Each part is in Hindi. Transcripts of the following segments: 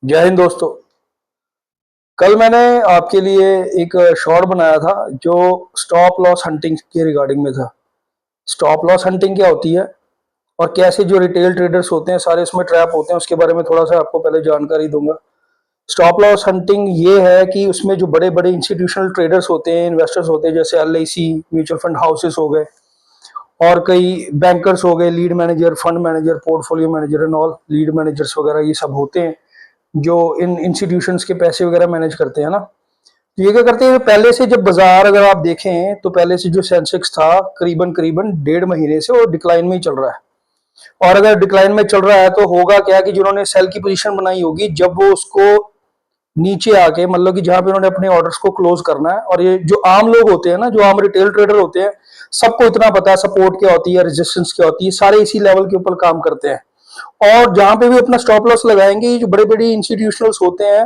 जय हिंद दोस्तों। कल मैंने आपके लिए एक शॉर्ट बनाया था जो स्टॉप लॉस हंटिंग के रिगार्डिंग में था। स्टॉप लॉस हंटिंग क्या होती है और कैसे जो रिटेल ट्रेडर्स होते हैं सारे इसमें ट्रैप होते हैं, उसके बारे में थोड़ा सा आपको पहले जानकारी दूंगा। स्टॉप लॉस हंटिंग ये है कि उसमें जो बड़े बड़े इंस्टीट्यूशनल ट्रेडर्स होते हैं, इन्वेस्टर्स होते हैं, जैसे LIC म्यूचुअल फंड हाउसेस हो गए और कई बैंकर्स हो गए, lead manager, fund manager, portfolio manager and all lead managers वगैरह, ये सब होते हैं जो इन इंस्टीट्यूशंस के पैसे वगैरह मैनेज करते हैं ना। तो ये क्या करते हैं, पहले से जब बाजार अगर आप देखें तो पहले से जो सेंसेक्स था करीबन करीबन 1.5 महीने से वो डिक्लाइन में ही चल रहा है। और अगर डिक्लाइन में चल रहा है तो होगा क्या कि जिन्होंने सेल की पोजीशन बनाई होगी, जब वो उसको नीचे आके मतलब कि जहां पे उन्होंने अपने ऑर्डर्स को क्लोज करना है, और ये जो आम लोग होते हैं ना, जो आम रिटेल ट्रेडर होते हैं, सबको इतना पता है सपोर्ट क्या होती है, रेजिस्टेंस क्या होती है, सारे इसी लेवल के ऊपर काम करते हैं। और जहां पे भी अपना स्टॉप लॉस लगाएंगे, ये जो बड़े बड़े इंस्टीट्यूशनल्स होते हैं,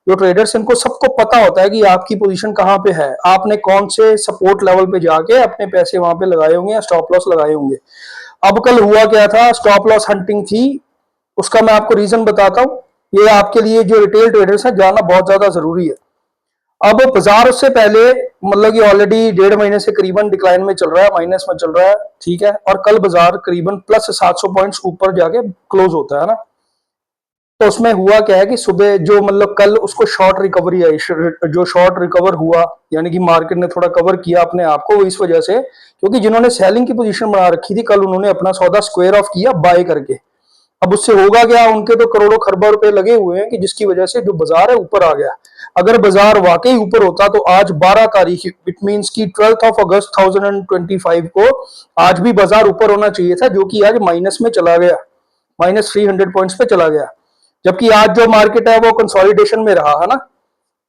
जो ट्रेडर्स, इनको सबको पता होता है कि आपकी पोजीशन कहां पे है, आपने कौन से सपोर्ट लेवल पे जाके अपने पैसे वहां पे लगाए होंगे या स्टॉप लॉस लगाए होंगे। अब कल हुआ क्या था, स्टॉप लॉस हंटिंग थी। उसका मैं आपको रीजन बताता हूं। ये आपके लिए जो रिटेल ट्रेडर्स है जानना बहुत ज्यादा जरूरी है। अब बाजार उससे पहले मतलब कि ऑलरेडी 1.5 महीने से करीबन डिक्लाइन में चल रहा है, माइनस में चल रहा है, ठीक है। और कल बाजार करीबन प्लस 700 पॉइंट्स ऊपर जाके क्लोज होता है ना। तो उसमें हुआ क्या है कि सुबह जो मतलब कल उसको शॉर्ट रिकवरी आई, जो शॉर्ट रिकवर हुआ, यानी कि मार्केट ने थोड़ा कवर किया अपने आप को, इस वजह से क्योंकि जिन्होंने सेलिंग की पोजीशन बना रखी थी, कल उन्होंने अपना सौदा स्क्वायर ऑफ किया बाय करके। अब उससे होगा क्या, उनके तो करोड़ों खरबों रुपए लगे हुए हैं कि जिसकी वजह से जो बाजार है ऊपर आ गया। अगर बाजार वाकई ऊपर होता तो आज 12 तारीख, इट मींस की 12 अगस्त 2025 को आज भी बाजार ऊपर होना चाहिए था, जो कि आज माइनस में चला गया, -300 पॉइंट्स पे चला गया। जबकि आज जो मार्केट है वो कंसोलिडेशन में रहा है ना।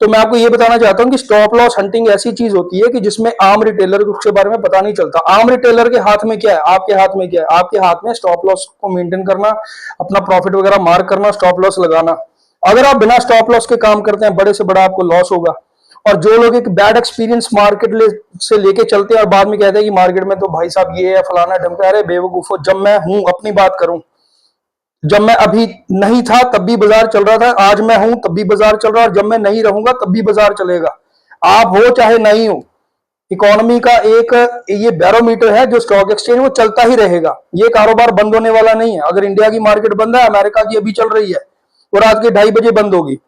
तो मैं आपको ये बताना चाहता हूं कि स्टॉप लॉस हंटिंग ऐसी चीज होती है कि जिसमें आम रिटेलर को उसके बारे में पता नहीं चलता। आम रिटेलर के हाथ में क्या है, आपके हाथ में क्या है, आपके हाथ में स्टॉप लॉस को मेंटेन करना, अपना प्रॉफिट वगैरह मार्क करना, स्टॉप लॉस लगाना। अगर आप बिना स्टॉप लॉस के काम करते हैं, बड़े से बड़ा आपको लॉस होगा। और जो लोग एक बैड एक्सपीरियंस मार्केट से लेके चलते हैं और बाद में कहते हैं कि मार्केट में तो भाई साहब ये है फलाना ढमका, अरे बेवकूफो, जब मैं हूं अपनी बात करूं, जब मैं अभी नहीं था तब भी बाजार चल रहा था, आज मैं हूं तब भी बाजार चल रहा है, और जब मैं नहीं रहूंगा तब भी बाजार चलेगा। आप हो चाहे नहीं हो, इकोनॉमी का एक ये बैरोमीटर है जो स्टॉक एक्सचेंज, वो चलता ही रहेगा। ये कारोबार बंद होने वाला नहीं है। अगर इंडिया की मार्केट बंद है, अमेरिका की अभी चल रही है, वो रात के 2:30 बजे बंद होगी,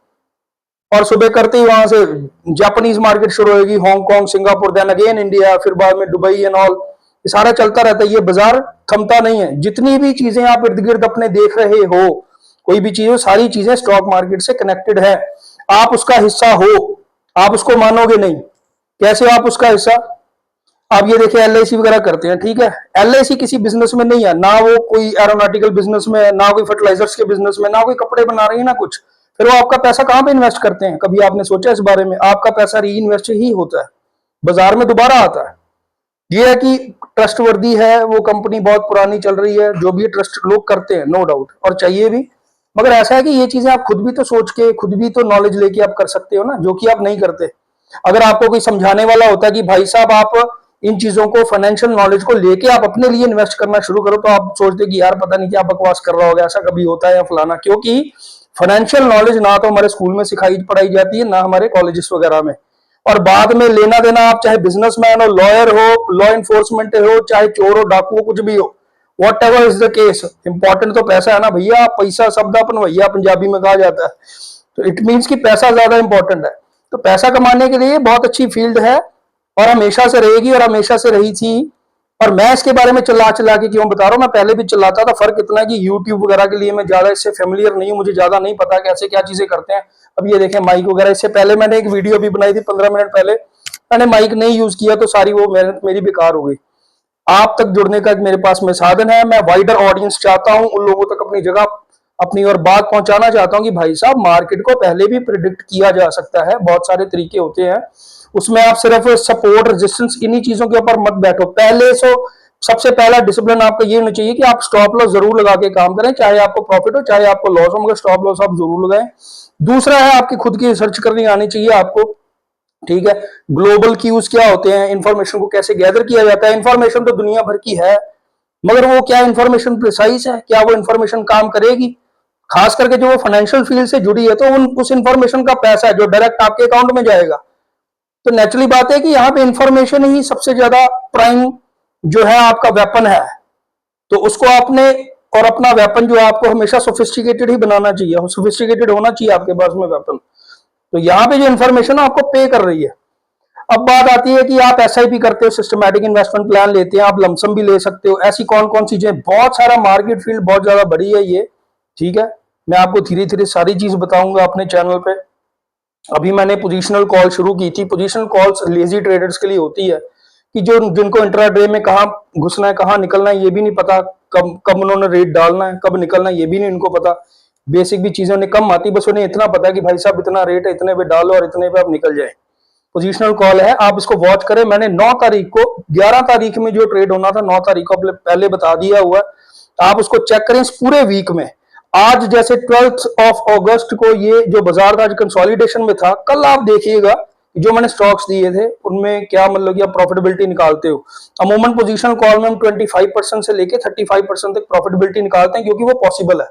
और सुबह करते ही वहां से जापानीज मार्केट शुरू होगी, Hong Kong, Singapore, then again India, फिर बाद में दुबई एंड ऑल। ये सारा चलता रहता है, ये बाजार थमता नहीं है। जितनी भी चीजें आप इर्द गिर्द अपने देख रहे हो, कोई भी चीज हो, सारी चीजें स्टॉक मार्केट से कनेक्टेड है। आप उसका हिस्सा हो, आप उसको मानोगे नहीं। कैसे आप उसका हिस्सा, आप ये देखिए LIC वगैरह करते हैं, ठीक है। LIC किसी बिजनेस में नहीं है ना, वो कोई एरोनॉटिकल बिजनेस में है, ना कोई फर्टिलाइजर्स के बिजनेस में, ना कोई कपड़े बना रही है, ना कुछ। फिर वो आपका पैसा कहां पे इन्वेस्ट करते हैं, कभी आपने सोचा इस बारे में? आपका पैसा री इन्वेस्ट ही होता है, बाजार में दोबारा आता है। ये है कि ट्रस्टवर्दी है वो कंपनी, बहुत पुरानी चल रही है, जो भी ट्रस्ट लोग करते हैं, नो डाउट, और चाहिए भी। मगर ऐसा है कि ये चीजें आप खुद भी तो सोच के, खुद भी तो नॉलेज लेके आप कर सकते हो ना, जो कि आप नहीं करते। अगर आपको कोई समझाने वाला होता है कि भाई साहब आप इन चीजों को, फाइनेंशियल नॉलेज को लेके आप अपने लिए इन्वेस्ट करना शुरू करो, तो आप सोचते कि यार पता नहीं क्या बकवास कर रहा होगा, ऐसा कभी होता है या फलाना। क्योंकि फाइनेंशियल नॉलेज ना तो हमारे स्कूल में सिखाई पढ़ाई जाती है, ना हमारे कॉलेजेस वगैरह में। और बाद में लेना देना, आप चाहे बिजनेसमैन हो, लॉयर हो, लॉ इन्फोर्समेंट हो, चाहे चोर हो, डाकू हो, कुछ भी हो, what ever is the case, important तो पैसा है ना भैया। पैसा शब्द अपन भैया पंजाबी में कहा जाता है, तो इट मीन्स कि पैसा ज्यादा इंपॉर्टेंट है। तो पैसा कमाने के लिए बहुत अच्छी फील्ड है, और हमेशा से रहेगी, और हमेशा से रही थी। और मैं इसके बारे में चिल्ला चिल्ला के क्यों बता रहा हूँ, मैं पहले भी चिल्लाता था। फर्क इतना है कि यूट्यूब वगैरह के लिए मैं ज्यादा इससे फेमिलियर नहीं हूँ, मुझे ज्यादा नहीं पता कैसे क्या चीजें करते हैं। अब ये देखें माइक वगैरह, इससे पहले मैंने एक वीडियो भी बनाई थी 15 मिनट पहले, मैंने माइक नहीं यूज किया, तो सारी वो मेहनत मेरी बेकार हो गई। आप तक जुड़ने का एक मेरे पास में साधन है, मैं वाइडर ऑडियंस चाहता हूं, उन लोगों तक अपनी जगह, अपनी और बात पहुंचाना चाहता हूं कि भाई साहब मार्केट को पहले भी प्रिडिक्ट किया जा सकता है, बहुत सारे तरीके होते हैं। उसमें आप सिर्फ सपोर्ट, रेजिस्टेंस, इन्हीं चीजों के ऊपर मत बैठो। पहले सो सबसे पहला डिसिप्लिन आपका ये होना चाहिए कि आप स्टॉप लॉस जरूर लगा के काम करें, चाहे आपको प्रॉफिट हो चाहे आपको लॉस हो, मगर स्टॉप लॉस आप जरूर लगाएं। दूसरा है, आपकी खुद की रिसर्च करनी आनी चाहिए आपको, ठीक है। ग्लोबल क्यूज क्या होते हैं, इंफॉर्मेशन को कैसे गैदर किया जाता है। इंफॉर्मेशन तो दुनिया भर की है, मगर वो क्या इंफॉर्मेशन प्रिसाइज है, क्या वो इंफॉर्मेशन काम करेगी? खास करके जो फाइनेंशियल फील्ड से जुड़ी है, तो उस इंफॉर्मेशन का पैसा है जो डायरेक्ट आपके अकाउंट में जाएगा। तो नेचुरली बात है कि यहाँ पे इंफॉर्मेशन ही सबसे ज्यादा प्राइम जो है आपका वेपन है। तो उसको आपने, और अपना वेपन जो है आपको हमेशा सोफिस्टिकेटेड ही बनाना चाहिए, सोफिस्टिकेटेड होना चाहिए आपके पास में वेपन। तो यहाँ पे जो इन्फॉर्मेशन आपको पे कर रही है। अब बात आती है कि आप एसआईपी करते हो, सिस्टमैटिक इन्वेस्टमेंट प्लान लेते हैं, आप लमसम भी ले सकते हो। ऐसी कौन कौन सी चीजें, बहुत सारा मार्केट फील्ड बहुत ज्यादा बड़ी है ये, ठीक है। मैं आपको धीरे धीरे सारी चीज बताऊंगा अपने चैनल पे। अभी मैंने पोजिशनल कॉल शुरू की थी। पोजिशनल कॉल्स लेजी ट्रेडर्स के लिए होती है कि जो जिनको इंट्राडे में कहाँ घुसना है, कहाँ निकलना है, ये भी नहीं पता, कब कब उन्होंने रेट डालना है, कब निकलना है, ये भी नहीं उनको पता। बेसिक भी चीजें उन्हें कम आती, बस उन्हें इतना पता है कि भाई साहब इतना रेट है, इतने पे डालो और इतने पे आप निकल जाए। पोजिशनल कॉल है, आप इसको वॉच करें। मैंने 9 तारीख को, 11 तारीख में जो ट्रेड होना था 9 तारीख को पहले बता दिया हुआ है। आप उसको चेक करें इस पूरे वीक में। आज जैसे 12 अगस्त को ये जो बाजार था आज कंसोलिडेशन में था, कल आप देखिएगा जो मैंने स्टॉक्स दिए थे उनमें क्या मतलब कि आप प्रॉफिटेबिलिटी निकालते हो। अमूमन पोजीशन कॉल में हम 25% से लेके 35% तक प्रॉफिटेबिलिटी निकालते हैं, क्योंकि वो पॉसिबल है।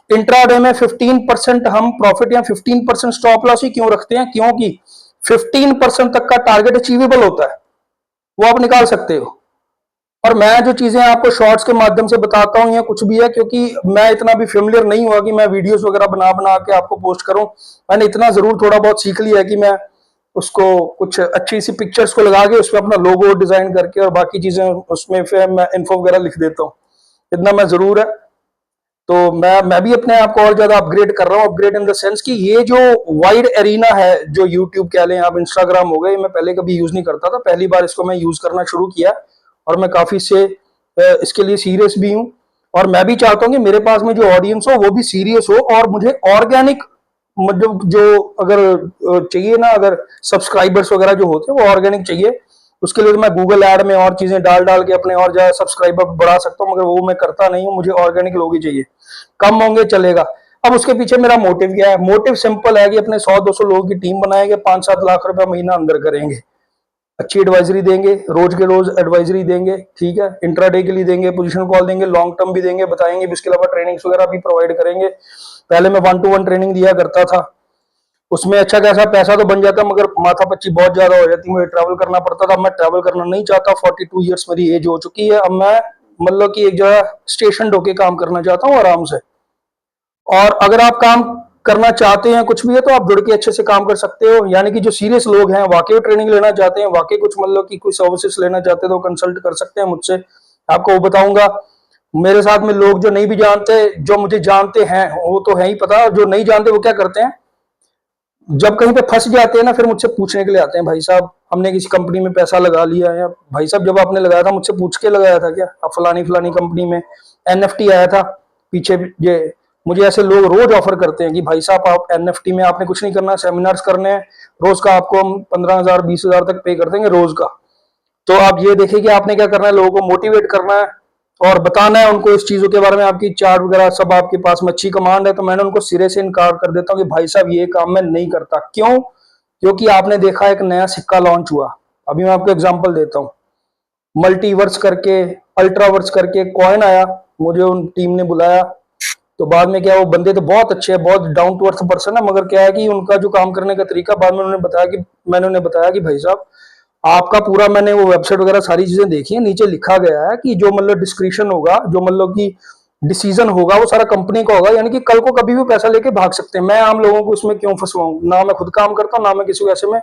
इंट्राडे में 15% हम प्रॉफिट या 15% स्टॉप लॉस ही क्यों रखते हैं, क्योंकि 15% तक का टारगेट अचीवेबल होता है, वो आप निकाल सकते हो। और मैं जो चीजें आपको शॉर्ट्स के माध्यम से बताता हूं या कुछ भी है, क्योंकि मैं इतना भी फेमिलियर नहीं हुआ कि मैं वीडियोस वगैरह बना बना के आपको पोस्ट करूं। मैंने इतना जरूर थोड़ा बहुत सीख लिया है कि मैं उसको कुछ अच्छी सी पिक्चर्स को लगा के उसमें अपना लोगो डिजाइन करके और बाकी चीजें उसमें फिर मैं इन्फो वगैरह लिख देता हूँ, इतना मैं जरूर है। तो मैं भी अपने आप को और ज्यादा अपग्रेड कर रहा हूँ। अपग्रेड इन द सेंस कि ये जो वाइड एरिना है, जो यूट्यूब कह लें आप, इंस्टाग्राम हो गए, मैं पहले कभी यूज नहीं करता था, पहली बार इसको मैं यूज करना शुरू किया और मैं काफी से इसके लिए सीरियस भी हूँ। और मैं भी चाहता हूँ कि मेरे पास में जो ऑडियंस हो वो भी सीरियस हो, और मुझे ऑर्गेनिक मतलब जो अगर चाहिए ना, अगर सब्सक्राइबर्स वगैरह जो होते हैं वो ऑर्गेनिक चाहिए। उसके लिए तो मैं गूगल ऐड में और चीजें डाल डाल के अपने और ज्यादा सब्सक्राइबर बढ़ा सकता हूँ, मगर वो मैं करता नहीं हूँ। मुझे ऑर्गेनिक लोग ही चाहिए, कम होंगे चलेगा। अब उसके पीछे मेरा मोटिव क्या है? मोटिव सिंपल है कि अपने 100-200 लोगों की टीम बनाएंगे, 5-7 लाख रुपया महीना अंदर करेंगे, अच्छी एडवाइजरी देंगे, रोज के रोज एडवाइजरी देंगे, ठीक है, इंट्राडे के लिए देंगे, पोजीशन कॉल देंगे, लॉन्ग टर्म भी देंगे, बताएंगे। इसके अलावा ट्रेनिंग्स वगैरह भी प्रोवाइड करेंगे। पहले मैं 1-to-1 ट्रेनिंग दिया करता था, उसमें अच्छा खासा पैसा तो बन जाता, मगर माथा पच्ची बहुत ज्यादा हो जाती, मुझे ट्रैवल करना पड़ता था। अब मैं ट्रैवल करना नहीं चाहता, 42 ईयर्स मेरी एज हो चुकी है। अब मैं मतलब कि एक जगह स्टेशन होके काम करना चाहता हूँ आराम से। और अगर आप काम करना चाहते हैं कुछ भी है, तो आप जुड़ के अच्छे से काम कर सकते हो। यानी कि जो सीरियस लोग हैं, वाकई ट्रेनिंग लेना चाहते हैं, वाकई कुछ मतलब कि कोई सर्विसेज लेना चाहते हैं, तो कंसल्ट कर सकते हैं मुझसे। आपको वो बताऊंगा। मेरे साथ में लोग जो नहीं भी जानते, जो मुझे जानते हैं वो तो है ही पता, जो नहीं जानते वो क्या करते हैं, जब कहीं पे फंस जाते हैं ना, फिर मुझसे पूछने के लिए आते हैं, भाई साहब हमने किसी कंपनी में पैसा लगा लिया है। भाई साहब जब आपने लगाया था मुझसे पूछ के लगाया था क्या? अब फलानी फलानी कंपनी में एनएफटी आया था पीछे ये। मुझे ऐसे लोग रोज ऑफर करते हैं कि भाई साहब आप एनएफटी में आपने कुछ नहीं करना, सेमिनार्स करने हैं, रोज का आपको हम 15,000 20,000 तक पे कर देंगे रोज का। तो आप ये देखिए कि आपने क्या करना है, लोगों को मोटिवेट करना है और बताना है उनको इस चीजों के बारे में, आपकी चार्ट वगैरह सब आपके पास में अच्छी कमांड है। तो मैंने उनको सिरे से इनकार कर देता हूँ कि भाई साहब ये काम मैं नहीं करता। क्यों? क्योंकि आपने देखा एक नया सिक्का लॉन्च हुआ, अभी मैं आपको एग्जांपल देता हूँ, मल्टीवर्स करके, अल्ट्रावर्स करके कॉइन आया, मुझे उन टीम ने बुलाया। तो बाद में क्या, वो बंदे तो बहुत अच्छे हैं, बहुत डाउन टू अर्थ पर्सन है, मगर क्या है कि उनका जो काम करने का तरीका, बाद में उन्होंने बताया कि मैंने उन्हें बताया कि भाई साहब आपका पूरा, मैंने वो वेबसाइट वगैरह सारी चीजें देखी है, नीचे लिखा गया है कि जो मतलब डिस्क्रिप्शन होगा, जो मतलब कि डिसीजन होगा वो सारा कंपनी का होगा, यानी कि कल को कभी भी पैसा लेके भाग सकते हैं। मैं आम लोगों को इसमें क्यों फंसवाऊं? ना मैं खुद काम करता हूं, ना मैं किसी को ऐसे में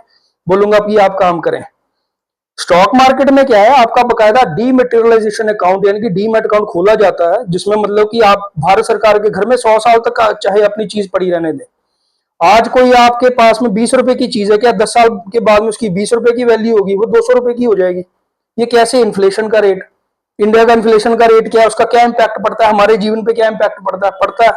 बोलूंगा कि आप काम करें। स्टॉक मार्केट में क्या है, आपका बकायदा डीमेटेरियलाइजेशन अकाउंट यानी कि डीमेट अकाउंट खोला जाता है, जिसमें मतलब कि आप भारत सरकार के घर में 100 साल तक चाहे अपनी चीज पड़ी रहने दें। आज कोई आपके पास में 20 रुपए की चीज है, क्या 10 साल के बाद में उसकी 20 रुपए की वैल्यू होगी? वो 200 रुपए की हो जाएगी। ये कैसे? इन्फ्लेशन का रेट, इंडिया का इन्फ्लेशन का रेट क्या है, उसका क्या इंपैक्ट पड़ता है, हमारे जीवन पे क्या इंपैक्ट पड़ता है।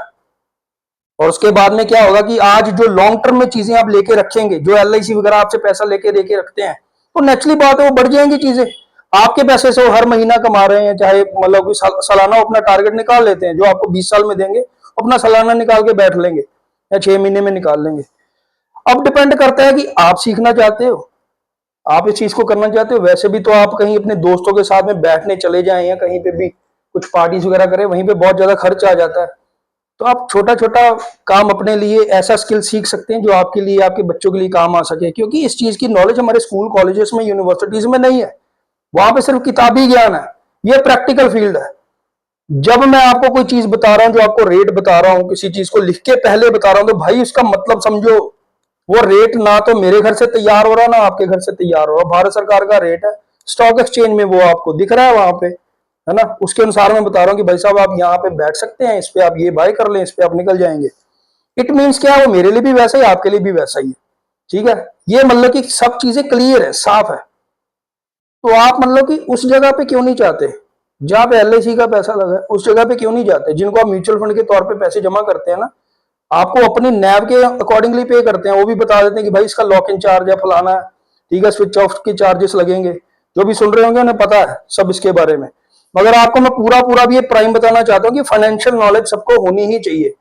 और उसके बाद में क्या होगा कि आज जो लॉन्ग टर्म में चीजें आप लेके रखेंगे, जो एलआईसी वगैरह आपसे पैसा लेके लेके रखते हैं, तो नेचुरली बात है वो बढ़ जाएंगी चीजें। आपके पैसे से वो हर महीना कमा रहे हैं, चाहे मतलब कोई सालाना अपना टारगेट निकाल लेते हैं, जो आपको 20 साल में देंगे, अपना सालाना निकाल के बैठ लेंगे या 6 महीने में निकाल लेंगे। अब डिपेंड करता है कि आप सीखना चाहते हो, आप इस चीज को करना चाहते हो। वैसे भी तो आप कहीं अपने दोस्तों के साथ में बैठने चले जाएं या कहीं पे भी कुछ पार्टीज वगैरह करें, वहीं पे बहुत ज्यादा खर्च आ जाता है। तो आप छोटा छोटा काम अपने लिए ऐसा स्किल सीख सकते हैं जो आपके लिए, आपके बच्चों के लिए काम आ सके, क्योंकि इस चीज की नॉलेज हमारे स्कूल कॉलेजेस में, यूनिवर्सिटीज में नहीं है। वहां पे सिर्फ किताबी ज्ञान है। ये प्रैक्टिकल फील्ड है। जब मैं आपको कोई चीज बता रहा हूं, जो आपको रेट बता रहा हूं, किसी चीज को लिख के पहले बता रहा हूं, तो भाई उसका मतलब समझो। वो रेट ना तो मेरे घर से तैयार हो रहा, ना आपके घर से तैयार हो रहा, भारत सरकार का रेट है, स्टॉक एक्सचेंज में वो आपको दिख रहा है वहां पे, है ना। उसके अनुसार मैं बता रहा हूँ कि भाई साहब आप यहाँ पे बैठ सकते हैं, इस पे आप ये बाय कर लें, इस पे आप निकल जाएंगे। इट मीन्स क्या है, वो मेरे लिए भी वैसा ही, आपके लिए भी वैसा ही है। ठीक है, ये मतलब कि सब चीजें क्लियर है, साफ है। तो आप मतलब कि उस जगह पे क्यों नहीं चाहते जहां पे एलआईसी का पैसा लगा है, उस जगह पे क्यों नहीं जाते? जिनको आप म्यूचुअल फंड के तौर पे पैसे जमा करते हैं ना, आपको अपनी नैव के अकॉर्डिंगली पे करते हैं, वो भी बता देते हैं कि भाई इसका लॉक इन चार्ज है, फलाना है, ठीक है, स्विच ऑफ के चार्जेस लगेंगे। जो भी सुन रहे होंगे उन्हें पता है सब इसके बारे में। मगर आपको मैं पूरा पूरा भी ये प्राइम बताना चाहता हूँ कि फाइनेंशियल नॉलेज सबको होनी ही चाहिए।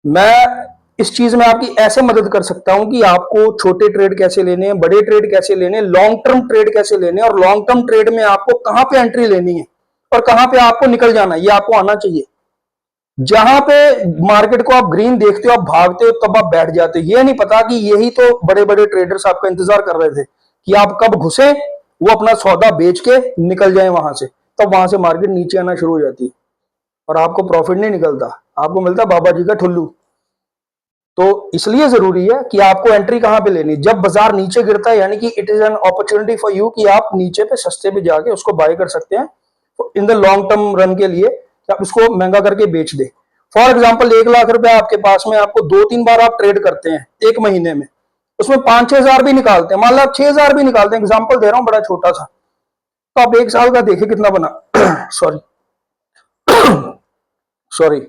मैं इस चीज में आपकी ऐसे मदद कर सकता हूं कि आपको छोटे ट्रेड कैसे लेने हैं, बड़े ट्रेड कैसे लेने हैं, लॉन्ग टर्म ट्रेड कैसे लेने हैं, और लॉन्ग टर्म ट्रेड में आपको कहां पे एंट्री लेनी है और कहां पे आपको निकल जाना है, ये आपको आना चाहिए। जहां पे मार्केट को आप ग्रीन देखते हो, आप भागते हो, तब आप बैठ जाते हो। ये नहीं पता कि यही तो बड़े बड़े ट्रेडर्स आपका इंतजार कर रहे थे कि आप कब घुसे, वो अपना सौदा बेच के निकल जाए वहां से। तब वहां से मार्केट नीचे आना शुरू हो जाती है और आपको प्रॉफिट नहीं निकलता, आपको मिलता बाबा जी का ठुल्लू। तो इसलिए जरूरी है कि आपको एंट्री कहां पे लेनी। जब बाजार नीचे गिरता है, यानी कि it is an opportunity for you कि आप नीचे पे सस्ते पे जाके उसको बाय कर सकते हैं in the long term run के लिए, कि आप उसको महंगा करके बेच दे। फॉर एग्जाम्पल 1 लाख रुपए आपके पास में, आपको 2-3 बार आप ट्रेड करते हैं एक महीने में, उसमें 5-6 हजार भी निकालते हैं, मान लो आप 6 हजार भी निकालते हैं, एग्जाम्पल दे रहा हूं बड़ा छोटा सा, तो आप 1 साल का देखिए कितना बना। Sorry sorry.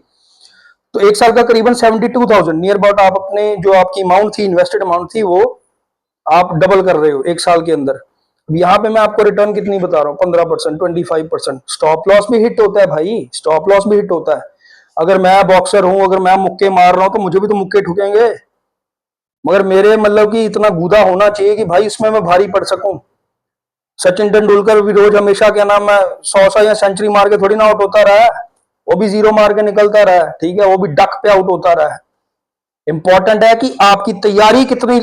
तो 1 साल का करीबन 72,000 नियर अबाउट आप अपने जो आपकी अमाउंट थी, इन्वेस्टेड अमाउंट थी, वो आप डबल कर रहे हो 1 साल के अंदर। अब यहाँ पे मैं आपको रिटर्न कितनी बता रहा हूँ, 15%, 25%। स्टॉप लॉस भी हिट होता है भाई, स्टॉप लॉस भी हिट होता है। अगर मैं बॉक्सर हूं, अगर मैं मुक्के मार रहा हूं, तो मुझे भी तो मुक्के ठुकेंगे, मगर मेरे मतलब कि इतना गूदा होना चाहिए कि भाई इसमें मैं भारी पड़ सकूं। सचिन तेंदुलकर भी रोज हमेशा क्या नाम है 100 या सेंचुरी मार के थोड़ी ना आउट होता रहा है, वो भी जीरो मार के निकलता रहा है, ठीक है, वो भी डक पे आउट होता रहा है। इंपॉर्टेंट है कि आपकी तैयारी कितनी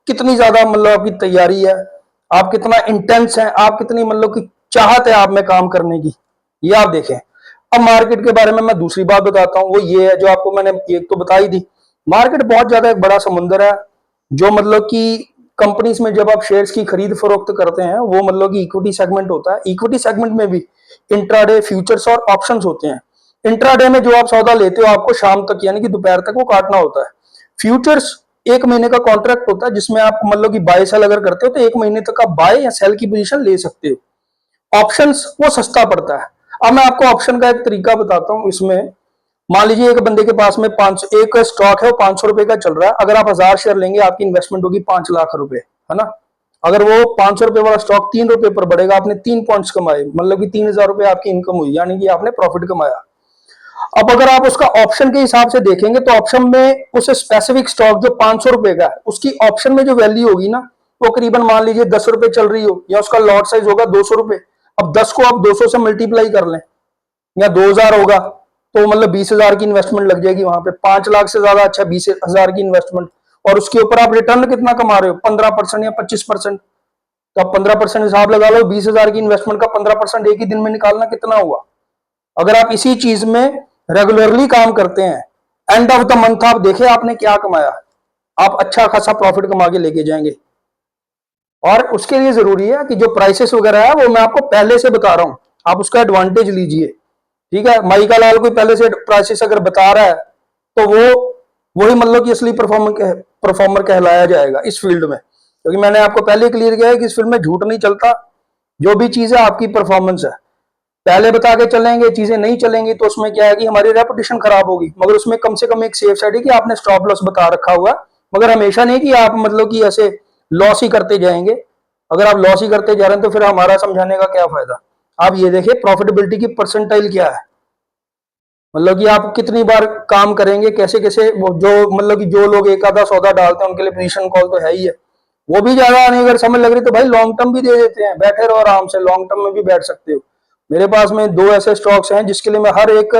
कितनी ज्यादा मतलब आपकी तैयारी है, आप कितना इंटेंस है, आप कितनी मतलब की चाहत है आप में काम करने की, ये आप देखें। अब मार्केट के बारे में मैं दूसरी बात बताता हूं, वो ये है जो आपको मैंने एक तो बताई थी। मार्केट बहुत ज्यादा एक बड़ा समुंदर है, जो मतलब कि कंपनीज में जब आप शेयर्स की खरीद फरोख्त करते हैं, वो मतलब कि इक्विटी सेगमेंट होता है। इक्विटी सेगमेंट में भी इंट्राडे, फ्यूचर्स और ऑप्शंस होते हैं। इंट्राडे में जो आप सौदा लेते हो, आपको शाम तक यानी कि दोपहर तक वो काटना होता है। फ्यूचर्स 1 महीने का कॉन्ट्रैक्ट होता है, जिसमें आप मतलब कि बाय सेल अगर करते हो तो 1 महीने तक आप बाय या सेल की पोजीशन ले सकते हो। ऑप्शंस वो सस्ता पड़ता है। अब मैं आपको ऑप्शन का एक तरीका बताता हूं। इसमें मान लीजिए एक बंदे के पास में 5 एक स्टॉक है, वो 500 रुपए का चल रहा है। अगर आप 1000 शेयर लेंगे, आपकी इन्वेस्टमेंट होगी 5 लाख रुपए, है ना। अगर वो 500 रुपए वाला स्टॉक 3 रुपए पर बढ़ेगा, आपने 3 पॉइंट्स कमाए, मतलब कि 3000 रुपए आपकी इनकम हुई, यानी कि आपने प्रॉफिट कमाया। अब अगर आप उसका ऑप्शन के हिसाब से देखेंगे, तो ऑप्शन में उस स्पेसिफिक स्टॉक जो 500 रुपए का है, उसकी ऑप्शन में जो वैल्यू होगी ना, वो करीबन मान लीजिए 10 रुपए चल रही हो, या उसका लॉट साइज होगा 200 रुपए। अब 10 को आप 200 से मल्टीप्लाई कर लें, या 2000 होगा, तो मतलब 20,000 की इन्वेस्टमेंट लग जाएगी वहां पे। 5 लाख से ज्यादा अच्छा 20,000 की इन्वेस्टमेंट, और उसके ऊपर आप रिटर्न कितना कमा रहे हो, 15% या 25%। तो आप 15% हिसाब लगा लो, 20,000 की इन्वेस्टमेंट का 15% एक ही दिन में निकालना कितना हुआ। अगर आप इसी चीज में रेगुलरली काम करते हैं, एंड ऑफ द मंथ आप देखें आपने क्या कमाया, आप अच्छा खासा प्रॉफिट कमा के लेके जाएंगे। और उसके लिए जरूरी है कि जो प्राइसेस वगैरह है, वो मैं आपको पहले से बता रहा हूं, आप उसका एडवांटेज लीजिए। ठीक है, माइका लाल कोई पहले से प्राइसेस अगर बता रहा है, तो वो वही मतलब कि असली परफॉर्मर कहलाया जाएगा इस फील्ड में। क्योंकि मैंने आपको पहले क्लियर किया है कि इस फील्ड में झूठ नहीं चलता। जो भी चीज है आपकी परफॉर्मेंस है, पहले बता के चलेंगे, चीजें नहीं चलेंगी तो उसमें क्या है कि हमारी रेपुटेशन खराब होगी। मगर उसमें कम से कम एक सेफ साइड है कि आपने स्टॉप लॉस बता रखा हुआ, मगर हमेशा नहीं कि आप मतलब कि ऐसे लॉस ही करते जाएंगे। अगर आप लॉस ही करते जा रहे हैं, तो फिर हमारा समझाने का क्या फायदा। आप ये देखिए प्रॉफिटेबिलिटी की परसेंटाइल क्या है, मतलब कि आप कितनी बार काम करेंगे, कैसे कैसे जो मतलब कि जो लोग एक आधा सौदा डालते हैं, उनके लिए पोजीशन कॉल तो है ही है। वो भी ज्यादा नहीं, अगर समझ लग रही तो भाई लॉन्ग टर्म भी दे देते हैं, बैठे रहो आराम से, लॉन्ग टर्म में भी बैठ सकते हो। मेरे पास में 2 ऐसे स्टॉक्स हैं जिसके लिए मैं हर एक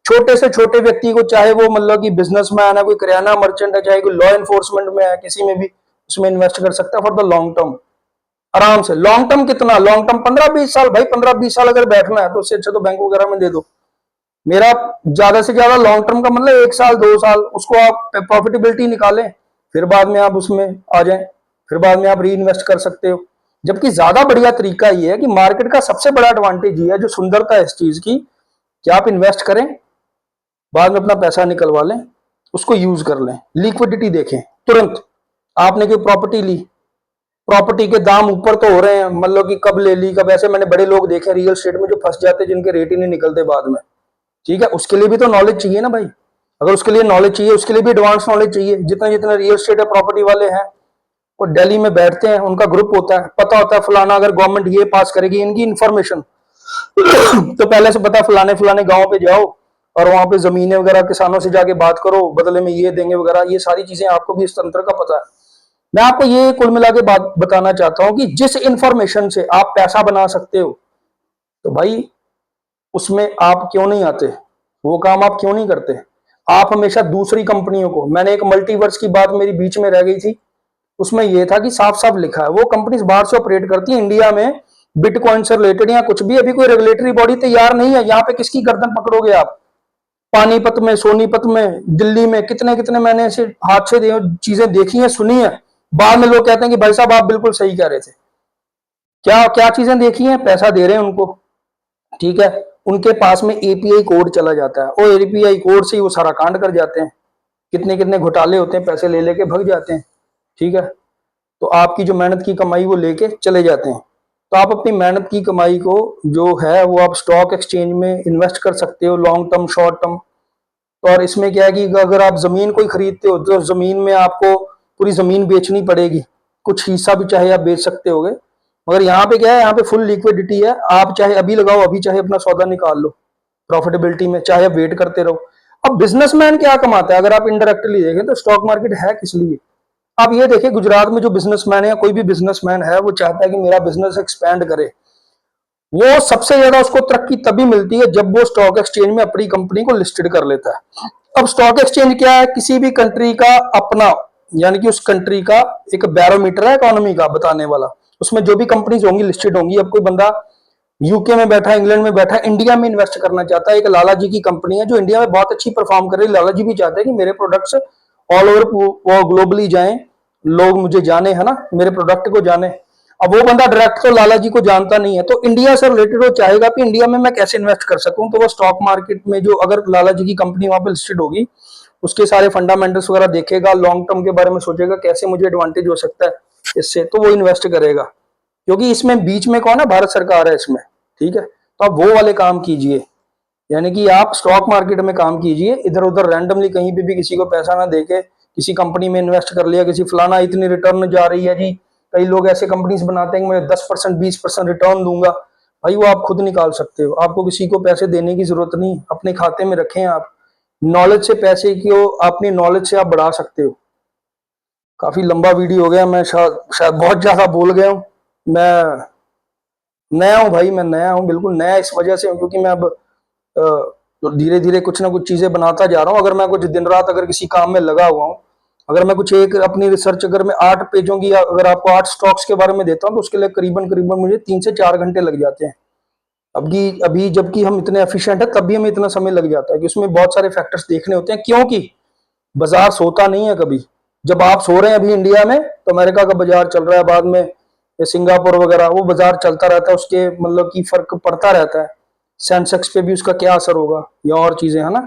छोटे से छोटे व्यक्ति को, चाहे वो मतलब कि बिजनेसमैन है, कोई किराना मर्चेंट है, चाहे कोई लॉ एनफोर्समेंट में है, किसी में भी उसमें इन्वेस्ट कर सकता है फॉर द लॉन्ग टर्म, आराम से। लॉन्ग टर्म कितना, लॉन्ग टर्म 15-20 साल भाई, 15-20 साल अगर बैठना है तो उससे अच्छा तो बैंक वगैरह में दे दो। मेरा ज्यादा से ज्यादा लॉन्ग टर्म का मतलब 1 साल 2 साल, उसको आप प्रॉफिटेबिलिटी निकालें, फिर बाद में आप उसमें आ जाएं, फिर बाद में आप री इन्वेस्ट कर सकते हो। जबकि ज्यादा बढ़िया तरीका ये है कि मार्केट का सबसे बड़ा एडवांटेज ये है, जो सुंदरता है इस चीज की, कि आप इन्वेस्ट करें, बाद में अपना पैसा निकलवा लें, उसको यूज कर लें, लिक्विडिटी देखें तुरंत। आपने कोई प्रॉपर्टी ली, प्रॉपर्टी के दाम ऊपर तो हो रहे हैं, मतलब कि कब ले ली कब, ऐसे मैंने बड़े लोग देखे रियल एस्टेट में जो फंस जाते, जिनके रेट ही नहीं निकलते बाद में। ठीक है, उसके लिए भी तो नॉलेज चाहिए ना भाई। अगर उसके लिए नॉलेज चाहिए, उसके लिए भी एडवांस नॉलेज चाहिए। जितने जितने रियल एस्टेट है प्रॉपर्टी वाले हैं, वो दिल्ली में बैठते हैं, उनका ग्रुप होता है, पता होता है फलाना अगर गवर्नमेंट ये पास करेगी, इनकी इंफॉर्मेशन तो पहले से पता, फलाने फलाने गांव पे जाओ और वहां पे जमीनें वगैरह किसानों से जाके बात करो, बदले में ये देंगे वगैरह, ये सारी चीजें आपको भी इस तंत्र का पता है। मैं आपको ये कुल मिला के बात बताना चाहता हूं कि जिस इंफॉर्मेशन से आप पैसा बना सकते हो, तो भाई उसमें आप क्यों नहीं आते, वो काम आप क्यों नहीं करते। आप हमेशा दूसरी कंपनियों को, मैंने एक मल्टीवर्स की बात मेरी बीच में रह गई थी, उसमें यह था कि साफ साफ लिखा है, वो कंपनीज बाहर से ऑपरेट करती है, इंडिया में बिटकॉइन से रिलेटेड या कुछ भी, अभी कोई रेगुलेटरी बॉडी तैयार नहीं है। यहाँ पे किसकी गर्दन पकड़ोगे आप। पानीपत में, सोनीपत में, दिल्ली में कितने कितने मैंने ऐसे हादसे चीजें देखी हैं, सुनी है, बाद में लोग कहते हैं कि भाई साहब आप बिल्कुल सही कह रहे थे। क्या क्या चीजें देखी हैं, पैसा दे रहे हैं उनको, ठीक है, उनके पास में एपीआई कोड चला जाता है, और एपीआई कोड से ही वो सारा कांड कर जाते हैं, कितने कितने घोटाले होते हैं, पैसे ले लेके भग जाते हैं। ठीक है, तो आपकी जो मेहनत की कमाई वो लेके चले जाते हैं। तो आप अपनी मेहनत की कमाई को जो है वो आप स्टॉक एक्सचेंज में इन्वेस्ट कर सकते हो, लॉन्ग टर्म शॉर्ट टर्म। तो और इसमें क्या है कि अगर आप जमीन कोई खरीदते हो तो जमीन में आपको पूरी जमीन बेचनी पड़ेगी, कुछ हिस्सा भी चाहे आप बेच सकते होगे, मगर यहाँ पे क्या है, यहाँ पे फुल लिक्विडिटी है, आप चाहे अभी लगाओ, अभी चाहे अपना सौदा निकाल लो प्रॉफिटेबिलिटी में, चाहे आप वेट करते रहो। अब बिजनेसमैन क्या कमाता है, अगर आप इनडायरेक्टली देखें तो स्टॉक मार्केट है किस लिए। आप ये देखिए, गुजरात में जो बिजनेसमैन है या कोई भी बिजनेसमैन है, वो चाहता है कि मेरा बिजनेस एक्सपैंड करे, वो सबसे ज्यादा उसको तरक्की तभी मिलती है जब वो स्टॉक एक्सचेंज में अपनी कंपनी को लिस्टेड कर लेता है। अब स्टॉक एक्सचेंज क्या है, किसी भी कंट्री का अपना, यानी कि उस कंट्री का एक बैरोमीटर है इकोनॉमी का बताने वाला। उसमें जो भी कंपनीज होंगी लिस्टेड होंगी। अब कोई बंदा यूके में बैठा है, इंग्लैंड में बैठा है, इंडिया में इन्वेस्ट करना चाहता है, एक लाला जी की कंपनी है जो इंडिया में बहुत अच्छी परफॉर्म कर रही है, लाला जी भी चाहते हैं कि मेरे प्रोडक्ट्स ऑल ओवर ग्लोबली जाएं, लोग मुझे जाने, है ना, मेरे प्रोडक्ट को जाने। अब वो बंदा डायरेक्ट तो लाला जी को जानता नहीं है, तो इंडिया से रिलेटेड वो चाहेगा कि इंडिया में मैं कैसे इन्वेस्ट कर सकूं, तो वो स्टॉक मार्केट में जो अगर लाला जी की कंपनी वहां पे लिस्टेड होगी, उसके सारे फंडामेंटल्स वगैरह देखेगा, लॉन्ग टर्म के बारे में सोचेगा कैसे मुझे एडवांटेज हो सकता है इससे, तो वो इन्वेस्ट करेगा। क्योंकि इसमें बीच में कौन है, भारत सरकार है इसमें। ठीक है, तो आप वो वाले काम कीजिए, यानी कि आप स्टॉक मार्केट में काम कीजिए, इधर उधर रैंडमली कहीं पे भी किसी को पैसा ना देके किसी कंपनी में इन्वेस्ट कर लिया, किसी फलाना इतनी रिटर्न जा रही है जी, कई लोग ऐसे कंपनीज बनाते हैं कि मैं 10% 20% रिटर्न दूंगा। भाई वो आप खुद निकाल सकते हो, आपको किसी को पैसे देने की जरूरत नहीं, अपने खाते में रखें आप। नॉलेज से पैसे को अपनी नॉलेज से आप बढ़ा सकते हो। काफी लंबा वीडियो हो गया, मैं शायद शायद बहुत ज्यादा बोल गया हूँ। मैं नया हूँ भाई, मैं नया हूँ, बिल्कुल नया इस वजह से हूँ क्योंकि मैं अब धीरे धीरे कुछ ना कुछ चीजें बनाता जा रहा हूँ। अगर मैं कुछ दिन रात अगर किसी काम में लगा हुआ हूँ, अगर मैं कुछ एक अपनी रिसर्च अगर मैं 8 पेजों की अगर आपको 8 स्टॉक्स के बारे में देता हूँ, तो उसके लिए करीबन करीबन मुझे 3 से 4 घंटे लग जाते हैं। अभी जबकि हम इतने एफिशिएंट है, तब भी हमें इतना समय लग जाता है कि उसमें बहुत सारे फैक्टर्स देखने होते हैं, क्योंकि बाजार सोता नहीं है कभी। जब आप सो रहे हैं अभी इंडिया में, तो अमेरिका का बाजार चल रहा है, बाद में ये सिंगापुर वगैरह वो बाजार चलता रहता है, उसके मतलब की फर्क पड़ता रहता है। सेंसेक्स पे भी उसका क्या असर होगा या और चीजें, है ना।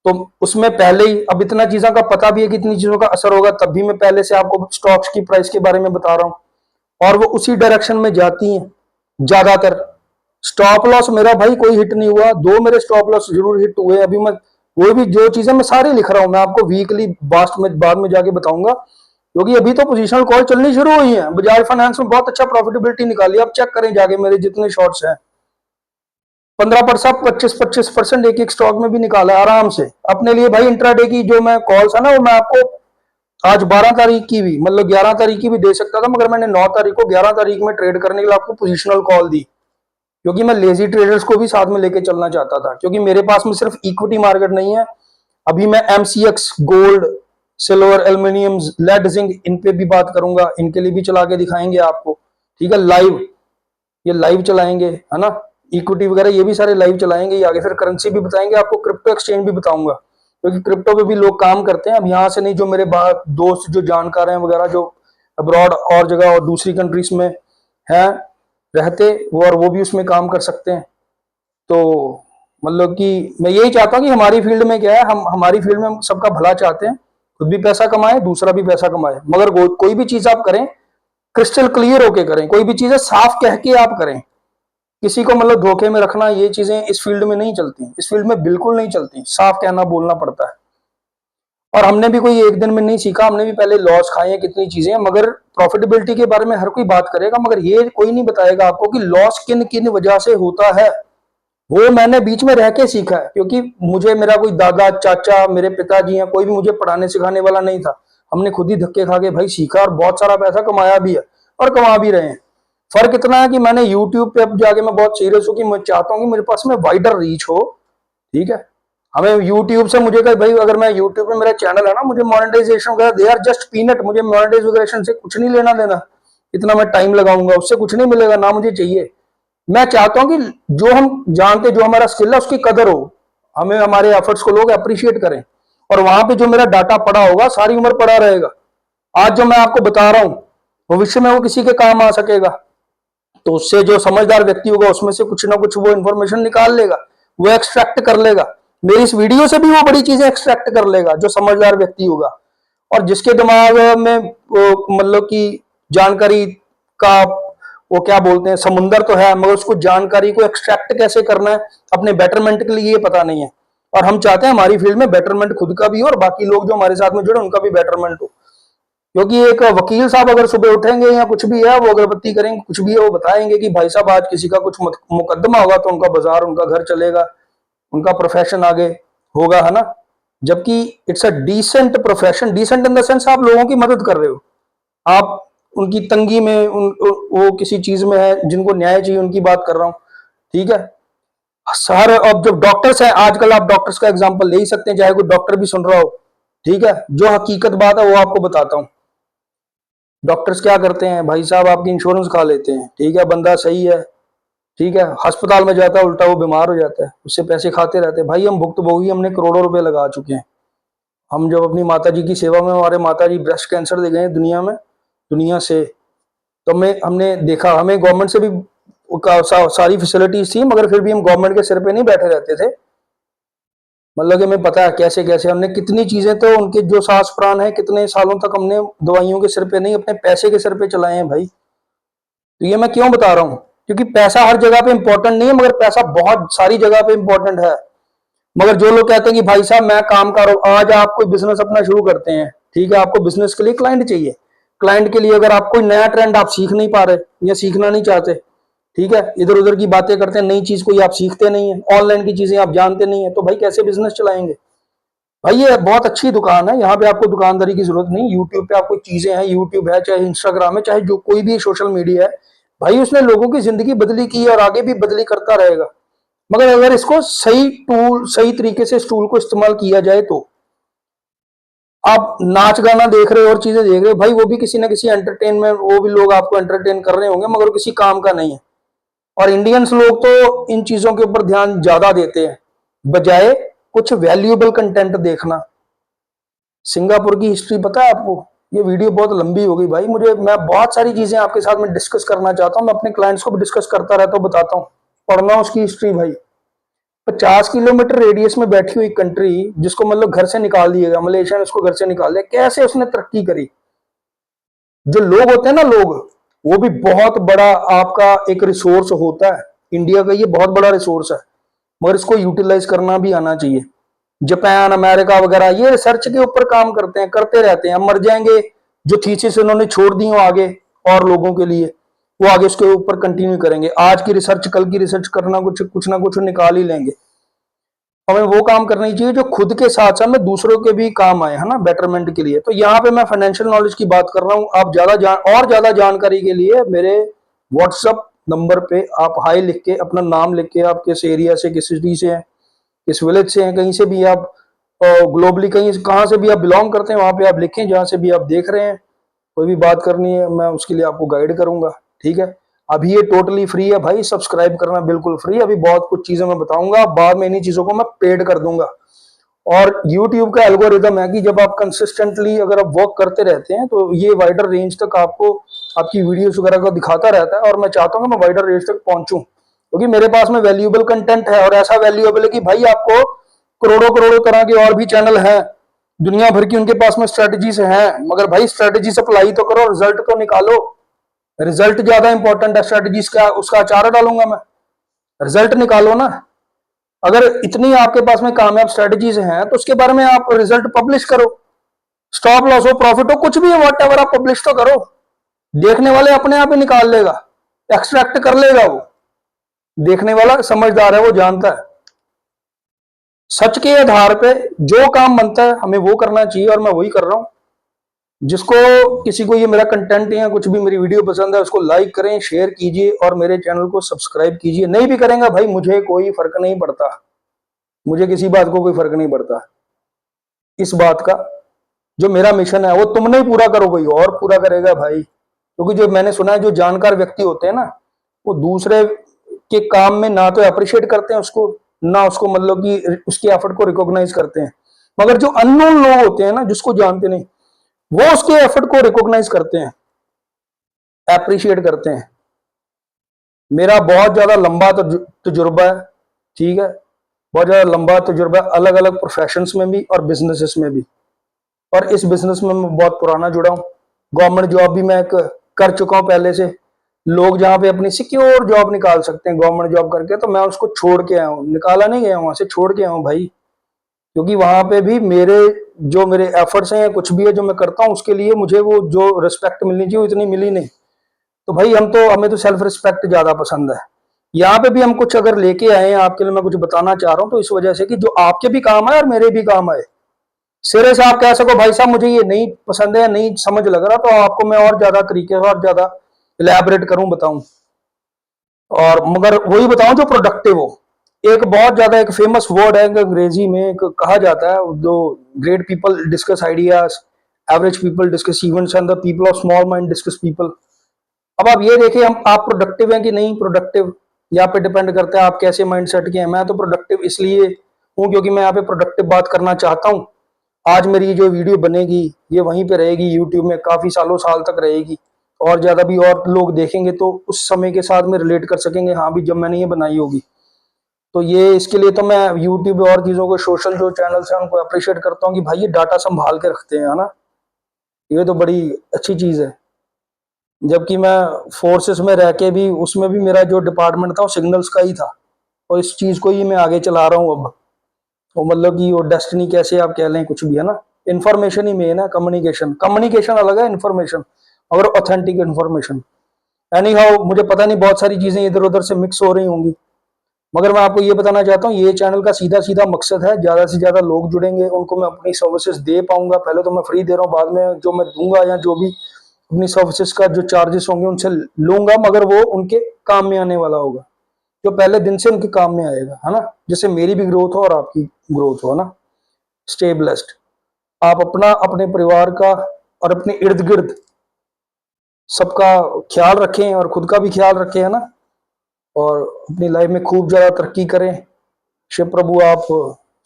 तो उसमें पहले ही अब इतना चीजों का पता भी है कि इतनी चीजों का असर होगा, तब भी मैं पहले से आपको स्टॉक्स की प्राइस के बारे में बता रहा हूं, और वो उसी डायरेक्शन में जाती हैं ज्यादातर। स्टॉप लॉस मेरा भाई कोई हिट नहीं हुआ, 2 मेरे स्टॉप लॉस जरूर हिट हुए। अभी मैं वो भी जो चीजें मैं सारी लिख रहा हूं, मैं आपको वीकली बास्ट में बाद में जाके बताऊंगा, क्योंकि अभी तो पोजिशनल कॉल चलनी शुरू हुई है। बजाज फाइनेंस में बहुत अच्छा प्रॉफिटेबिलिटी निकाली, आप चेक करें जाके मेरे जितने शॉर्ट्स हैं, 15%, 25-25% एक एक स्टॉक में भी निकाला है आराम से अपने लिए भाई। इंट्राडे की जो मैं कॉल्स है ना, वो मैं आपको आज 12 तारीख की भी, मतलब 11 तारीख की भी दे सकता था, मगर मैंने 9 तारीख को 11 तारीख में ट्रेड करने के लिए आपको पोजिशनल कॉल दी, क्योंकि मैं लेजी ट्रेडर्स को भी साथ में लेके चलना चाहता था, क्योंकि मेरे पास में सिर्फ इक्विटी मार्केट नहीं है, अभी मैं MCX, gold, silver, aluminium, lead, zinc, इन पे भी बात करूंगा, इनके लिए भी चला के दिखाएंगे आपको, ठीक है, लाइव, ये लाइव चलाएंगे, है ना, इक्विटी वगैरह ये भी सारे लाइव चलाएंगे, ये आगे फिर करेंसी भी बताएंगे आपको, क्रिप्टो एक्सचेंज भी बताऊंगा, क्योंकि क्रिप्टो पे भी लोग काम करते हैं। अब यहाँ से नहीं, जो मेरे दोस्त जो जानकार हैं वगैरह, जो अब्रॉड और जगह और दूसरी कंट्रीज में हैं रहते, वो भी उसमें काम कर सकते हैं। तो मतलब कि मैं यही चाहता हूँ कि हमारी फील्ड में क्या है, हम हमारी फील्ड में हम सबका भला चाहते हैं, खुद भी पैसा कमाए, दूसरा भी पैसा कमाए, मगर कोई भी चीज आप करें क्रिस्टल क्लियर होके करें, कोई भी चीजें साफ कह के आप करें, किसी को मतलब धोखे में रखना, ये चीजें इस फील्ड में नहीं चलती, इस फील्ड में बिल्कुल नहीं चलती, साफ कहना बोलना पड़ता है। और हमने भी कोई एक दिन में नहीं सीखा, हमने भी पहले लॉस खाए हैं, कितनी चीजें, मगर प्रॉफिटेबिलिटी के बारे में हर कोई बात करेगा, मगर ये कोई नहीं बताएगा आपको कि लॉस किन किन वजह से होता है। वो मैंने बीच में रह के सीखा है, क्योंकि मुझे मेरा कोई दादा, चाचा, मेरे पिताजी या कोई भी मुझे पढ़ाने सिखाने वाला नहीं था, हमने खुद ही धक्के खा के भाई सीखा, और बहुत सारा पैसा कमाया भी है और कमा भी रहे हैं। फर्क इतना है कि मैंने यूट्यूब पे अब जाके मैं बहुत सीरियस हूँ कि मैं चाहता हूँ कि मेरे पास में वाइडर रीच हो, ठीक है। हमें यूट्यूब से, मुझे कहीं भाई अगर मैं यूट्यूब पे मेरा चैनल है ना, मुझे मोनेटाइजेशन वगैरह, दे आर जस्ट पीनट, मुझे मोनेटाइजेशन से कुछ नहीं लेना देना, इतना मैं टाइम लगाऊंगा उससे कुछ नहीं मिलेगा ना मुझे चाहिए। मैं चाहता हूं कि जो हम जानते, जो हमारा स्किल है उसकी कदर हो, हमें हमारे एफर्ट्स को लोग अप्रिशिएट करें, और वहां पे जो मेरा डाटा पड़ा होगा सारी उम्र पड़ा रहेगा। आज जो मैं आपको बता रहा हूं भविष्य में वो किसी के काम आ सकेगा, तो उससे जो समझदार व्यक्ति होगा उसमें से कुछ ना कुछ वो इंफॉर्मेशन निकाल लेगा, वो एक्सट्रैक्ट कर लेगा, मेरी इस वीडियो से भी वो बड़ी चीजें एक्सट्रैक्ट कर लेगा जो समझदार व्यक्ति होगा। और जिसके दिमाग में मतलब कि जानकारी का वो क्या बोलते हैं समुंदर तो है, मगर उसको जानकारी को एक्सट्रैक्ट कैसे करना है अपने बेटरमेंट के लिए ये पता नहीं है। और हम चाहते हैं हमारी फील्ड में बेटरमेंट खुद का भी हो और बाकी लोग जो हमारे साथ में जुड़े उनका भी बेटरमेंट हो। क्योंकि एक वकील साहब अगर सुबह उठेंगे या कुछ भी है, वो अगरबत्ती करेंगे, कुछ भी है, वो बताएंगे कि भाई साहब आज किसी का कुछ मुकदमा होगा तो उनका बाजार, उनका घर चलेगा, उनका प्रोफेशन आगे होगा, है ना। जबकि it's a decent profession, decent in the sense आप लोगों की मदद कर रहे हो, आप उनकी तंगी में वो किसी चीज में है जिनको न्याय चाहिए उनकी बात कर रहा हूं, ठीक है। सर अब जो डॉक्टर्स हैं आजकल, आप डॉक्टर्स का एग्जांपल ले ही सकते हैं, चाहे कोई डॉक्टर भी सुन रहा हो, ठीक है, जो हकीकत बात है वो आपको बताता हूं। डॉक्टर्स क्या करते हैं भाई साहब, आपकी इंश्योरेंस खा लेते हैं, ठीक है, बंदा सही है, ठीक है, अस्पताल में जाता है, उल्टा वो बीमार हो जाता है, उससे पैसे खाते रहते हैं। भाई हम भुक्तभोगी, हमने करोड़ों रुपए लगा चुके हैं। हम जब अपनी माता जी की सेवा में, हमारे माता जी ब्रेस्ट कैंसर दे गए दुनिया से, तो हमने देखा, हमें गवर्नमेंट से भी सारी फैसिलिटीज थी, मगर फिर भी हम गवर्नमेंट के सिर पे नहीं बैठे रहते थे। मतलब कि हमें पता है कैसे कैसे हमने कितनी चीजें, तो उनके जो सास प्राण है कितने सालों तक हमने दवाइयों के सिर पे नहीं, अपने पैसे के सिर पे चलाए हैं भाई। तो ये मैं क्यों बता रहा हूँ, क्योंकि पैसा हर जगह पे इंपॉर्टेंट नहीं है, मगर पैसा बहुत सारी जगह पे इंपॉर्टेंट है। मगर जो लोग कहते हैं कि भाई साहब मैं काम कर रहा हूं, आज आप कोई बिजनेस अपना शुरू करते हैं, ठीक है, आपको बिजनेस के लिए क्लाइंट चाहिए, क्लाइंट के लिए अगर आप कोई नया ट्रेंड आप सीख नहीं पा रहे या सीखना नहीं चाहते, ठीक है, इधर उधर की बातें करते हैं, नई चीज कोई आप सीखते नहीं है, ऑनलाइन की चीजें आप जानते नहीं है, तो भाई कैसे बिजनेस चलाएंगे। भाई ये बहुत अच्छी दुकान है, यहाँ पे आपको दुकानदारी की जरूरत नहीं, यूट्यूब पे आपको चीजें हैं, यूट्यूब है चाहे इंस्टाग्राम है चाहे जो कोई भी सोशल मीडिया है, भाई उसने लोगों की जिंदगी बदली की है और आगे भी बदली करता रहेगा। मगर अगर इसको सही टूल, सही तरीके से इस टूल को इस्तेमाल किया जाए तो, आप नाच गाना देख रहे हो और चीजें देख रहे हो, भाई वो भी किसी ना किसी एंटरटेनमेंट, वो भी लोग आपको एंटरटेन कर रहे होंगे, मगर किसी काम का नहीं है। और इंडियंस लोग तो इन चीजों के ऊपर ध्यान ज्यादा देते हैं बजाय कुछ वैल्यूएबल कंटेंट देखना। सिंगापुर की हिस्ट्री पता है आपको, ये वीडियो बहुत लंबी हो गई भाई, मैं बहुत सारी चीजें आपके साथ में डिस्कस करना चाहता हूं, मैं अपने क्लाइंट्स को भी डिस्कस करता रहता हूं, बताता हूं, पढ़ना उसकी हिस्ट्री भाई। 50 किलोमीटर रेडियस में बैठी हुई कंट्री, जिसको मतलब घर से निकाल दिया गया, मलेशिया ने उसको घर से निकाल दिया, कैसे उसने तरक्की करी। जो लोग होते हैं ना, लोग, वो भी बहुत बड़ा आपका एक रिसोर्स होता है, इंडिया का ये बहुत बड़ा रिसोर्स है, मगर इसको यूटिलाइज करना भी आना चाहिए। जापान, अमेरिका वगैरह ये रिसर्च के ऊपर काम करते हैं, करते रहते हैं, हम मर जाएंगे, जो थीसिस उन्होंने छोड़ दी हो आगे और लोगों के लिए, वो आगे उसके ऊपर कंटिन्यू करेंगे, आज की रिसर्च कल की रिसर्च करना, कुछ ना कुछ निकाल ही लेंगे। हमें वो काम करनी चाहिए जो खुद के साथ साथ में दूसरों के भी काम आए, है ना, बेटरमेंट के लिए। तो यहाँ पे मैं फाइनेंशियल नॉलेज की बात कर रहा हूँ, आप ज्यादा जानकारी के लिए मेरे व्हाट्सअप नंबर पे आप हाई लिख के, अपना नाम लिख के, आप किस एरिया से, किस सिटी से हैं, किस विलेज से हैं, कहीं से भी आप ग्लोबली कहीं कहाँ से भी आप बिलोंग करते हैं वहां पे आप लिखें, जहां से भी आप देख रहे हैं। कोई भी बात करनी है मैं उसके लिए आपको गाइड करूंगा, ठीक है। अभी ये टोटली फ्री है भाई, सब्सक्राइब करना बिल्कुल फ्री। अभी बहुत कुछ चीजें मैं बताऊंगा, बाद में इन्हीं चीजों को मैं पेड कर दूंगा। और YouTube का एल्गोरिदम है कि जब आप कंसिस्टेंटली अगर आप वर्क करते रहते हैं तो ये वाइडर रेंज तक आपको आपकी वीडियोस वगैरह को दिखाता रहता है। और मैं चाहता हूँ कि मैं वाइडर रेंज तक पहुंचूं, क्योंकि मेरे पास में वैल्यूएबल कंटेंट है, और ऐसा वैल्यूएबल है कि भाई आपको करोड़ों करोड़ों तरह के और भी चैनल हैं दुनिया भर की, उनके पास में स्ट्रेटजीज हैं, मगर भाई स्ट्रेटजीज अप्लाई तो करो, रिजल्ट तो निकालो। रिजल्ट ज्यादा इंपॉर्टेंट है स्ट्रेटजीज का, उसका अचार डालूंगा मैं, रिजल्ट निकालो ना। अगर इतनी आपके पास में कामयाब स्ट्रेटजीज हैं तो उसके बारे में आप रिजल्ट पब्लिश करो। स्टॉप लॉस हो, प्रॉफिट हो, कुछ भी है, वॉट एवर, आप पब्लिश तो करो। देखने वाले अपने आप ही निकाल लेगा, एक्सट्रैक्ट कर लेगा वो। देखने वाला समझदार है, वो जानता है। सच के आधार पे जो काम बनता है हमें वो करना चाहिए, और मैं वही कर रहा हूं। जिसको किसी को ये मेरा कंटेंट या कुछ भी मेरी वीडियो पसंद है उसको लाइक करें, शेयर कीजिए, और मेरे चैनल को सब्सक्राइब कीजिए। नहीं भी करेंगे भाई मुझे कोई फर्क नहीं पड़ता, मुझे किसी बात को कोई फर्क नहीं पड़ता। इस बात का जो मेरा मिशन है वो तुम नहीं पूरा करो, कोई और पूरा करेगा भाई। क्योंकि जो मैंने सुना है जो जानकार व्यक्ति होते हैं ना, वो दूसरे के काम में ना तो अप्रिशिएट करते हैं उसको, ना उसको मतलब कि उसके एफर्ट को रिकॉग्नाइज करते हैं। मगर जो अननोन लोग होते हैं ना, जिसको जानते नहीं, वो उसके एफर्ट को रिकॉग्नाइज करते हैं, अप्रिशिएट करते हैं। मेरा बहुत ज्यादा लंबा तजुर्बा है, ठीक है, बहुत ज्यादा लंबा तजुर्बा, अलग अलग प्रोफेशंस में भी और बिजनेसेस में भी। और इस बिजनेस में मैं बहुत पुराना जुड़ा हूँ। गवर्नमेंट जॉब भी मैं कर चुका हूँ पहले से। लोग जहाँ पे अपनी सिक्योर जॉब निकाल सकते हैं गवर्नमेंट जॉब करके, तो मैं उसको छोड़ के आया हूँ, निकाला नहीं गया, वहां से छोड़ के आया हूँ भाई। क्योंकि वहां पे भी मेरे एफर्ट्स हैं या कुछ भी है जो मैं करता हूँ, उसके लिए मुझे वो जो रिस्पेक्ट मिलनी चाहिए वो इतनी मिली नहीं। तो भाई हमें तो सेल्फ रिस्पेक्ट ज्यादा पसंद है। यहाँ पे भी हम कुछ अगर लेके आए हैं आपके लिए, मैं कुछ बताना चाह रहा हूँ, तो इस वजह से कि जो आपके भी काम आए और मेरे भी काम आए। सिरे से आप कह सको भाई साहब मुझे ये नहीं पसंद है या नहीं समझ लग रहा, तो आपको मैं और ज्यादा तरीके से और ज्यादा इलेबरेट करूं, बताऊं, और मगर वही बताऊं जो प्रोडक्टिव हो। एक बहुत ज्यादा एक फेमस वर्ड है अंग्रेजी में, एक कहा जाता है, जो great people discuss ideas, average people discuss events, and the people of small mind discuss people. अब आप ये देखिए, हम आप प्रोडक्टिव हैं कि नहीं प्रोडक्टिव, यहाँ पे डिपेंड करता है आप कैसे माइंड सेट के हैं। मैं तो प्रोडक्टिव इसलिए हूँ क्योंकि मैं यहाँ पे प्रोडक्टिव बात करना चाहता हूँ। आज मेरी जो वीडियो बनेगी ये वहीं पे रहेगी, यूट्यूब में काफी साल तक रहेगी, और ज्यादा भी और लोग देखेंगे तो उस समय के साथ में रिलेट कर सकेंगे, हाँ भी जब मैंने ये बनाई होगी। तो ये इसके लिए तो मैं यूट्यूब और चीजों को, सोशल जो चैनल्स हैं उनको अप्रिशिएट करता हूँ कि भाई ये डाटा संभाल के रखते हैं, है ना। ये तो बड़ी अच्छी चीज है। जबकि मैं फोर्सेस में रह के भी, उसमें भी मेरा जो डिपार्टमेंट था वो सिग्नल्स का ही था, और इस चीज को ही मैं आगे चला रहा हूँ अब। वो मतलब कि वो डेस्टिनी कैसे आप कह लें, कुछ भी है ना। इन्फॉर्मेशन ही मेन है, कम्युनिकेशन, कम्युनिकेशन अलग है इन्फॉर्मेशन, और ऑथेंटिक इन्फॉर्मेशन। एनी हाउ, मुझे पता नहीं बहुत सारी चीजें इधर उधर से मिक्स हो रही होंगी, मगर मैं आपको ये बताना चाहता हूँ, ये चैनल का सीधा सीधा मकसद है ज्यादा से ज्यादा लोग जुड़ेंगे, उनको मैं अपनी सर्विसेज दे पाऊंगा। पहले तो मैं फ्री दे रहा हूँ, बाद में जो मैं दूंगा या जो भी अपनी सर्विसेज का जो चार्जेस होंगे उनसे लूंगा, मगर वो उनके काम में आने वाला होगा, जो पहले दिन से उनके काम में आएगा, है ना। जिससे मेरी भी ग्रोथ हो और आपकी ग्रोथ हो, है ना। Stay blessed. आप अपना, अपने परिवार का और अपने इर्द गिर्द सबका ख्याल रखें, और खुद का भी ख्याल रखें, है ना। और अपनी लाइफ में खूब ज्यादा तरक्की करें। शिव प्रभु आप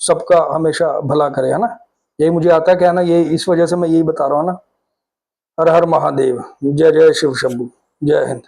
सबका हमेशा भला करें, है ना। यही मुझे आता है कहना, ये इस वजह से मैं यही बता रहा हूँ ना। हर हर महादेव, जय जय शिव शंभू, जय हिंद।